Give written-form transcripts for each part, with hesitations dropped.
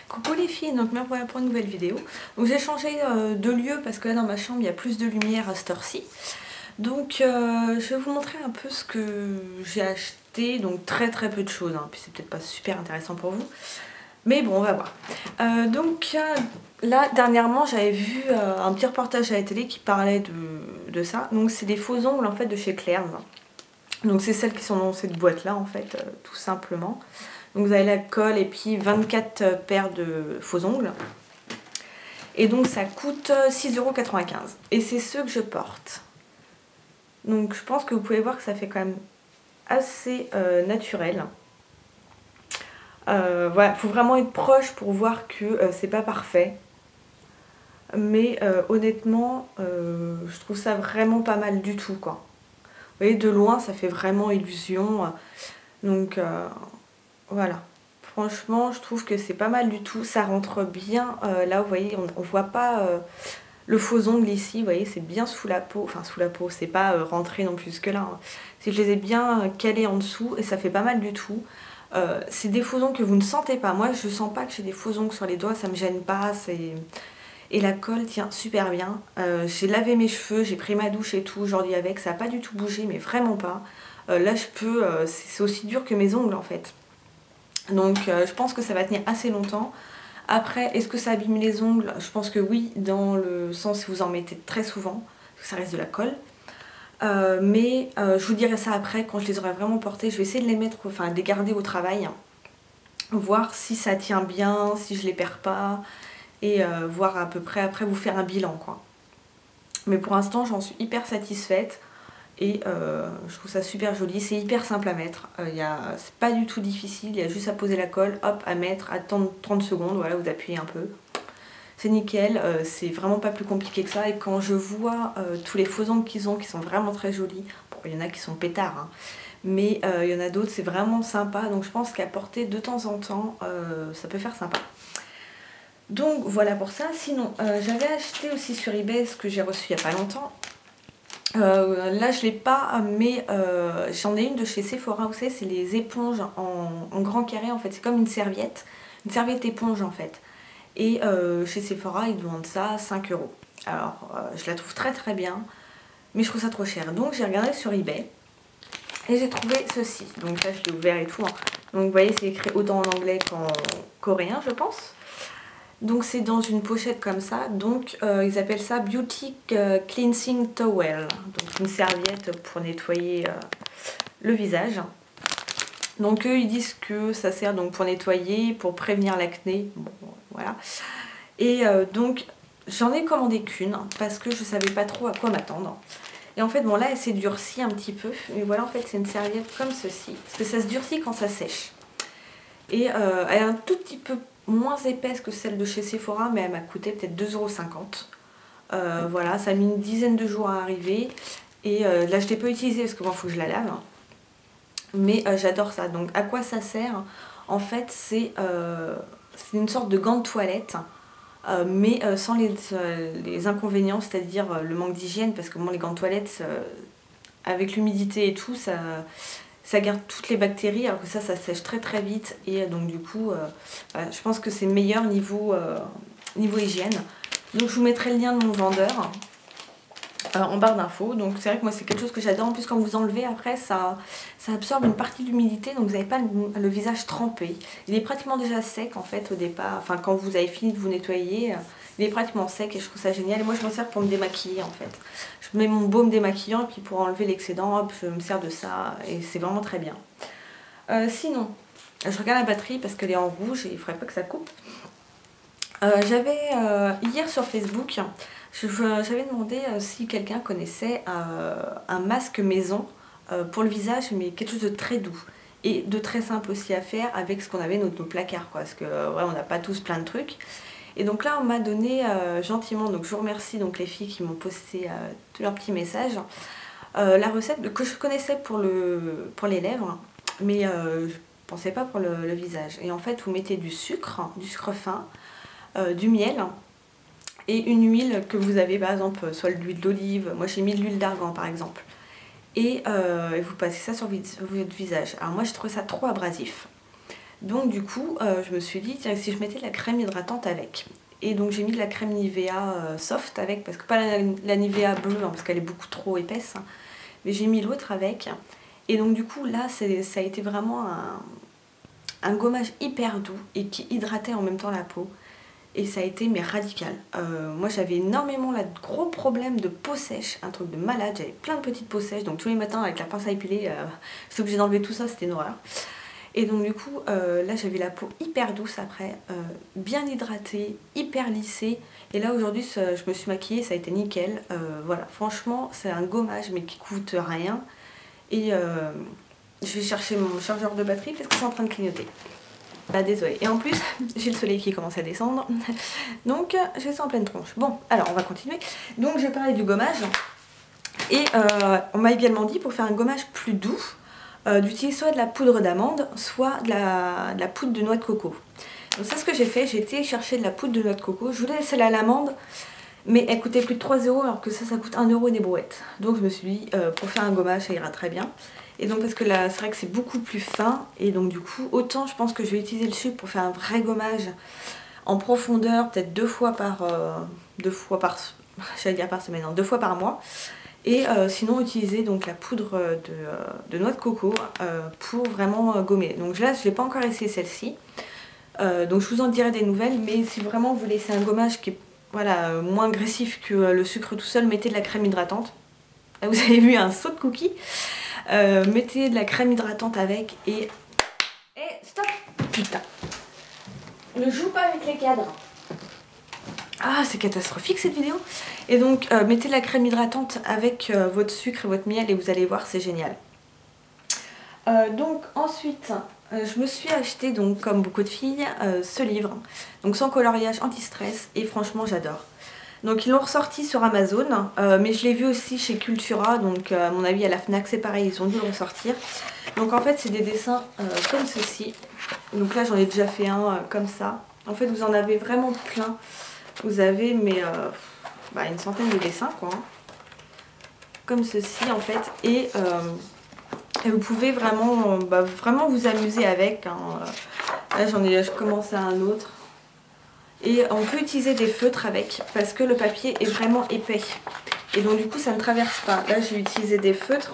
Coucou les filles, donc me voilà pour une nouvelle vidéo. Donc j'ai changé de lieu parce que là dans ma chambre il y a plus de lumière à cette heure-ci. Donc je vais vous montrer un peu ce que j'ai acheté, donc très peu de choses, hein. Puis c'est peut-être pas super intéressant pour vous. Mais bon, on va voir. Là dernièrement j'avais vu un petit reportage à la télé qui parlait de ça. Donc c'est des faux ongles en fait de chez Claire's. Donc c'est celles qui sont dans cette boîte là en fait, tout simplement. Donc vous avez la colle et puis 24 paires de faux ongles. Et donc ça coûte 6,95 €. Et c'est ceux que je porte. Donc je pense que vous pouvez voir que ça fait quand même assez naturel. Voilà, faut vraiment être proche pour voir que c'est pas parfait. Mais honnêtement, je trouve ça vraiment pas mal du tout, quoi. Vous voyez, de loin ça fait vraiment illusion. Donc voilà. Franchement, je trouve que c'est pas mal du tout. Ça rentre bien. Là, vous voyez, on voit pas le faux ongle ici. Vous voyez, c'est bien sous la peau. Enfin, sous la peau, c'est pas rentré non plus que là, hein. C'est que je les ai bien calés en dessous et ça fait pas mal du tout. C'est des faux ongles que vous ne sentez pas. Moi, je sens pas que j'ai des faux ongles sur les doigts. Ça me gêne pas. Et la colle tient super bien. J'ai lavé mes cheveux, j'ai pris ma douche et tout aujourd'hui avec. Ça n'a pas du tout bougé, mais vraiment pas. Là, je peux... c'est aussi dur que mes ongles, en fait. Donc je pense que ça va tenir assez longtemps. Après, est-ce que ça abîme les ongles? Je pense que oui, dans le sens où vous en mettez très souvent, parce que ça reste de la colle. Je vous dirai ça après, quand je les aurai vraiment portés. Je vais essayer de les mettre, enfin de les garder au travail. Voir si ça tient bien, si je les perds pas. Et voir à peu près après vous faire un bilan, quoi. Mais pour l'instant, j'en suis hyper satisfaite. Et je trouve ça super joli, c'est hyper simple à mettre, c'est pas du tout difficile, il y a juste à poser la colle, hop, à mettre, attendre 30 secondes, voilà, vous appuyez un peu. C'est nickel, c'est vraiment pas plus compliqué que ça. Et quand je vois tous les faux ongles qu'ils ont, qui sont vraiment très jolis, bon, il y en a qui sont pétards, hein, mais il y en a d'autres, c'est vraiment sympa. Donc je pense qu'à porter de temps en temps, ça peut faire sympa. Donc voilà pour ça. Sinon, j'avais acheté aussi sur eBay ce que j'ai reçu il n'y a pas longtemps. Là je l'ai pas, mais j'en ai une de chez Sephora, vous savez, c'est les éponges en grand carré en fait, c'est comme une serviette éponge en fait. Et chez Sephora ils vendent ça 5 €. Alors je la trouve très bien, mais je trouve ça trop cher. Donc j'ai regardé sur eBay et j'ai trouvé ceci. Donc là je l'ai ouvert et tout, hein. Donc vous voyez, c'est écrit autant en anglais qu'en coréen, je pense. Donc c'est dans une pochette comme ça. Donc ils appellent ça Beauty Cleansing Towel. Donc une serviette pour nettoyer le visage. Donc eux ils disent que ça sert donc pour nettoyer, pour prévenir l'acné. Bon voilà. Et donc j'en ai commandé qu'une parce que je savais pas trop à quoi m'attendre. Et en fait bon là elle s'est durcie un petit peu. Mais voilà, en fait c'est une serviette comme ceci. Parce que ça se durcit quand ça sèche. Et elle est un tout petit peu moins épaisse que celle de chez Sephora, mais elle m'a coûté peut-être 2,50 €. Voilà, ça a mis une dizaine de jours à arriver. Et là je ne l'ai pas utilisée parce que bon, il faut que je la lave. Mais j'adore ça. Donc à quoi ça sert? En fait c'est une sorte de gant de toilette. Mais sans les inconvénients, c'est-à-dire le manque d'hygiène, parce que bon, les gants de toilette, avec l'humidité et tout, ça garde toutes les bactéries, alors que ça sèche très vite. Et donc du coup, je pense que c'est meilleur niveau hygiène. Donc je vous mettrai le lien de mon vendeur en barre d'infos. Donc c'est vrai que moi c'est quelque chose que j'adore. En plus quand vous enlevez après, ça absorbe une partie de l'humidité, donc vous n'avez pas le visage trempé. Il est pratiquement déjà sec en fait au départ, enfin quand vous avez fini de vous nettoyer. Il est pratiquement sec et je trouve ça génial. Et moi je m'en sers pour me démaquiller en fait. Je mets mon baume démaquillant et puis pour enlever l'excédent, hop, je me sers de ça et c'est vraiment très bien. Sinon, je regarde la batterie parce qu'elle est en rouge et il ne faudrait pas que ça coupe. J'avais hier sur Facebook, j'avais demandé si quelqu'un connaissait un masque maison pour le visage, mais quelque chose de très doux et de très simple aussi à faire avec ce qu'on avait dans nos placards, quoi, parce que ouais, on n'a pas tous plein de trucs. Et donc là on m'a donné gentiment, donc je vous remercie donc les filles qui m'ont posté tous leurs petits messages, la recette que je connaissais pour les lèvres, mais je pensais pas pour le visage. Et en fait vous mettez du sucre fin, du miel et une huile que vous avez, par exemple soit l'huile d'olive, moi j'ai mis de l'huile d'argan par exemple, et vous passez ça sur votre visage. Alors moi je trouve ça trop abrasif. Donc du coup je me suis dit tiens si je mettais de la crème hydratante avec. Et donc j'ai mis de la crème Nivea soft avec, parce que pas la Nivea bleue hein, parce qu'elle est beaucoup trop épaisse, hein, mais j'ai mis l'autre avec. Et donc du coup là ça a été vraiment un gommage hyper doux et qui hydratait en même temps la peau. Et ça a été mais radical. Moi j'avais énormément là, de gros problèmes de peau sèche, un truc de malade, j'avais plein de petites peaux sèches, donc tous les matins avec la pince à épiler, j'étais obligée d'enlever tout ça, c'était une horreur. Et donc du coup là j'avais la peau hyper douce après, bien hydratée, hyper lissée. Et là aujourd'hui je me suis maquillée, ça a été nickel. Voilà, franchement c'est un gommage mais qui coûte rien. Et je vais chercher mon chargeur de batterie parce que c'est en train de clignoter. Bah désolée. Et en plus, j'ai le soleil qui commence à descendre. Donc, j'ai ça en pleine tronche. Bon, alors on va continuer. Donc, je parlais du gommage. Et on m'a également dit, pour faire un gommage plus doux, d'utiliser soit de la poudre d'amande, soit de la poudre de noix de coco. Donc ça, ce que j'ai fait, j'ai été chercher de la poudre de noix de coco. Je voulais celle à l'amande, mais elle coûtait plus de 3 € alors que ça coûte 1 € des brouettes. Donc je me suis dit, pour faire un gommage, ça ira très bien. Et donc parce que là c'est vrai que c'est beaucoup plus fin, et donc du coup autant je pense que je vais utiliser le sucre pour faire un vrai gommage en profondeur, peut-être deux fois par semaine, non, 2 fois par mois. Et sinon utiliser donc la poudre de noix de coco pour vraiment gommer. Donc là je n'ai pas encore essayé celle-ci, donc je vous en dirai des nouvelles. Mais si vraiment vous laissez un gommage qui est voilà, moins agressif que le sucre tout seul, mettez de la crème hydratante. Là vous avez vu un saut de cookies. Mettez de la crème hydratante avec et stop. Putain, ne joue pas avec les cadres. Ah c'est catastrophique cette vidéo. Et donc mettez de la crème hydratante avec votre sucre et votre miel et vous allez voir, c'est génial. Donc ensuite je me suis acheté, donc comme beaucoup de filles, ce livre, donc sans coloriage anti-stress, et franchement j'adore. Donc ils l'ont ressorti sur Amazon, mais je l'ai vu aussi chez Cultura, donc à mon avis à la Fnac c'est pareil, ils ont dû le ressortir. Donc en fait c'est des dessins comme ceci. Donc là j'en ai déjà fait un comme ça. En fait vous en avez vraiment plein. Vous avez mais une centaine de dessins quoi. Comme ceci en fait. Et vous pouvez vraiment, vraiment vous amuser avec. Hein. Là je commence à un autre. Et on peut utiliser des feutres avec, parce que le papier est vraiment épais. Et donc du coup ça ne traverse pas. Là j'ai utilisé des feutres.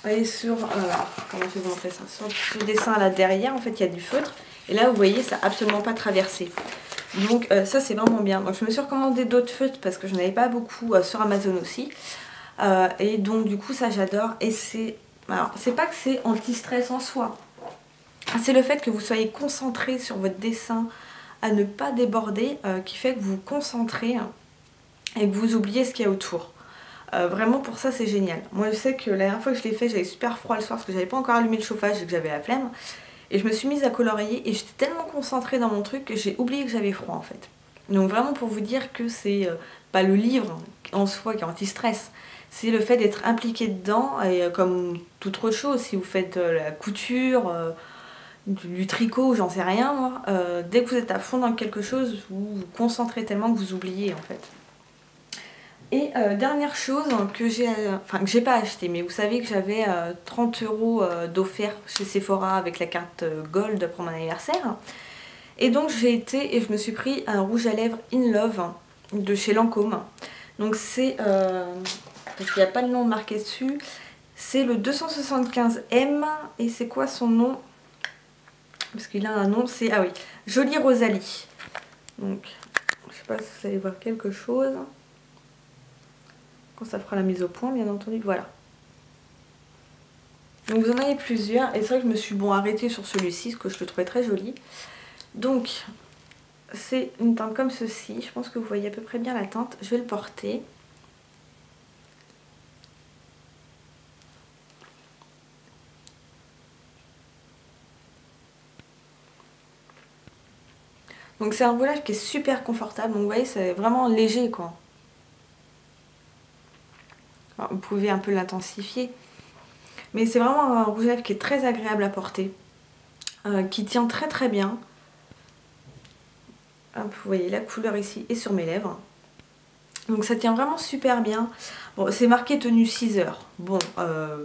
Et sur, comment je vais vous montrer ça, sur le dessin là derrière en fait il y a du feutre. Et là vous voyez ça n'a absolument pas traversé. Donc ça c'est vraiment bien. Donc je me suis recommandé d'autres feutres parce que je n'en avais pas beaucoup sur Amazon aussi. Et donc du coup ça j'adore. Et c'est, alors c'est pas que c'est anti-stress en soi. C'est le fait que vous soyez concentré sur votre dessin, à ne pas déborder, qui fait que vous vous concentrez et que vous oubliez ce qu'il y a autour. Vraiment pour ça c'est génial. Moi je sais que la dernière fois que je l'ai fait, j'avais super froid le soir parce que j'avais pas encore allumé le chauffage et que j'avais la flemme. Et je me suis mise à colorier et j'étais tellement concentrée dans mon truc que j'ai oublié que j'avais froid en fait. Donc vraiment pour vous dire que c'est pas le livre en soi qui est anti-stress. C'est le fait d'être impliqué dedans, et comme toute autre chose, si vous faites la couture, du tricot, j'en sais rien moi, dès que vous êtes à fond dans quelque chose, vous vous concentrez tellement que vous oubliez en fait. Et dernière chose que j'ai pas acheté, mais vous savez que j'avais 30 € d'offert chez Sephora avec la carte Gold pour mon anniversaire. Et donc j'ai été et je me suis pris un rouge à lèvres In Love de chez Lancôme. Donc c'est, parce qu'il n'y a pas le nom marqué dessus, c'est le 275M et c'est quoi son nom? Parce qu'il a un nom, c'est, ah oui, Jolie Rosalie. Donc je sais pas si vous allez voir quelque chose. Quand ça fera la mise au point bien entendu, voilà. Donc vous en avez plusieurs et c'est vrai que je me suis arrêtée sur celui-ci parce que je le trouvais très joli. Donc c'est une teinte comme ceci, je pense que vous voyez à peu près bien la teinte, je vais le porter. Donc c'est un roulage qui est super confortable, donc vous voyez c'est vraiment léger quoi. Alors, vous pouvez un peu l'intensifier. Mais c'est vraiment un rouge à lèvres qui est très agréable à porter. Qui tient très très bien. Hop, vous voyez la couleur ici et sur mes lèvres. Donc ça tient vraiment super bien. Bon, c'est marqué tenue 6 heures. Bon,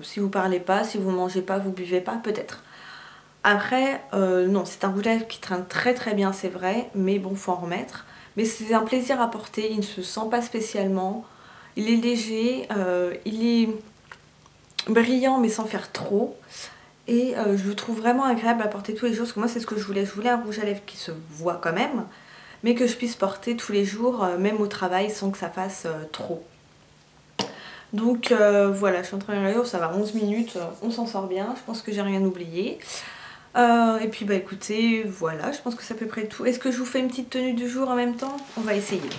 si vous parlez pas, si vous mangez pas, vous buvez pas, peut-être. Après, non, c'est un rouge à lèvres qui traîne très très bien, c'est vrai, mais bon, faut en remettre. Mais c'est un plaisir à porter, il ne se sent pas spécialement. Il est léger, il est brillant mais sans faire trop. Et je le trouve vraiment agréable à porter tous les jours, parce que moi c'est ce que je voulais. Je voulais un rouge à lèvres qui se voit quand même, mais que je puisse porter tous les jours, même au travail, sans que ça fasse trop. Donc voilà, je suis en train de regarder, ça va 11 minutes, on s'en sort bien, je pense que j'ai rien oublié. Et puis bah écoutez, voilà, je pense que c'est à peu près tout. Est-ce que je vous fais une petite tenue du jour en même temps? On va essayer.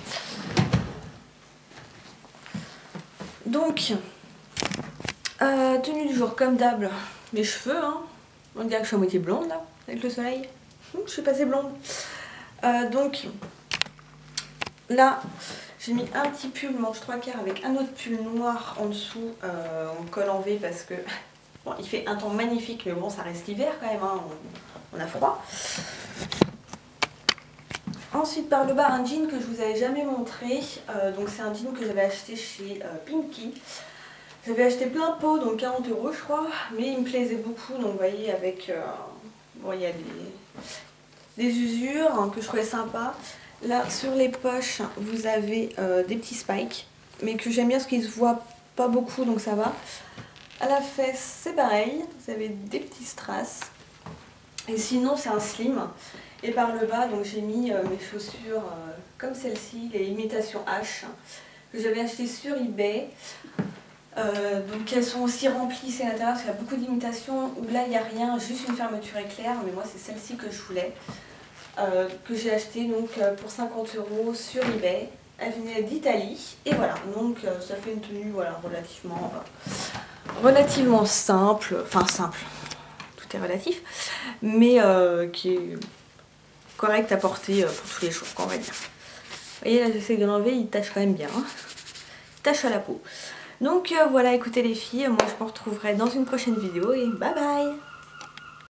Donc, tenue du jour comme d'hab, mes cheveux, hein. On dirait que je suis à moitié blonde là, avec le soleil. Je suis passée blonde. Donc, là, j'ai mis un petit pull manche 3/4 avec un autre pull noir en dessous, en col en V parce que bon, il fait un temps magnifique, mais bon, ça reste l'hiver quand même, hein, on a froid. Ensuite, par le bas, un jean que je vous avais jamais montré. Donc, c'est un jean que j'avais acheté chez Pinky. J'avais acheté plein pot, donc 40 € je crois, mais il me plaisait beaucoup. Donc, vous voyez, avec. Bon, il y a des usures hein, que je trouvais sympa. Là, sur les poches, vous avez des petits spikes, mais que j'aime bien parce qu'ils se voient pas beaucoup, donc ça va. À la fesse, c'est pareil, vous avez des petits strass. Et sinon, c'est un slim. Et par le bas, donc j'ai mis mes chaussures comme celle-ci, les imitations H, que j'avais achetées sur eBay. Donc elles sont aussi remplies, c'est à l'intérieur, parce qu'il y a beaucoup d'imitations où là il n'y a rien, juste une fermeture éclair, mais moi c'est celle-ci que je voulais. Que j'ai acheté donc pour 50 € sur eBay. Elle venait d'Italie et voilà, donc ça fait une tenue voilà, relativement simple, enfin simple, tout est relatif, mais qui est correct à porter pour tous les jours, on va dire. Vous voyez là j'essaie de l'enlever, il tâche quand même bien, hein. Il tâche à la peau. Donc voilà, écoutez les filles, moi je vous retrouverai dans une prochaine vidéo et bye bye.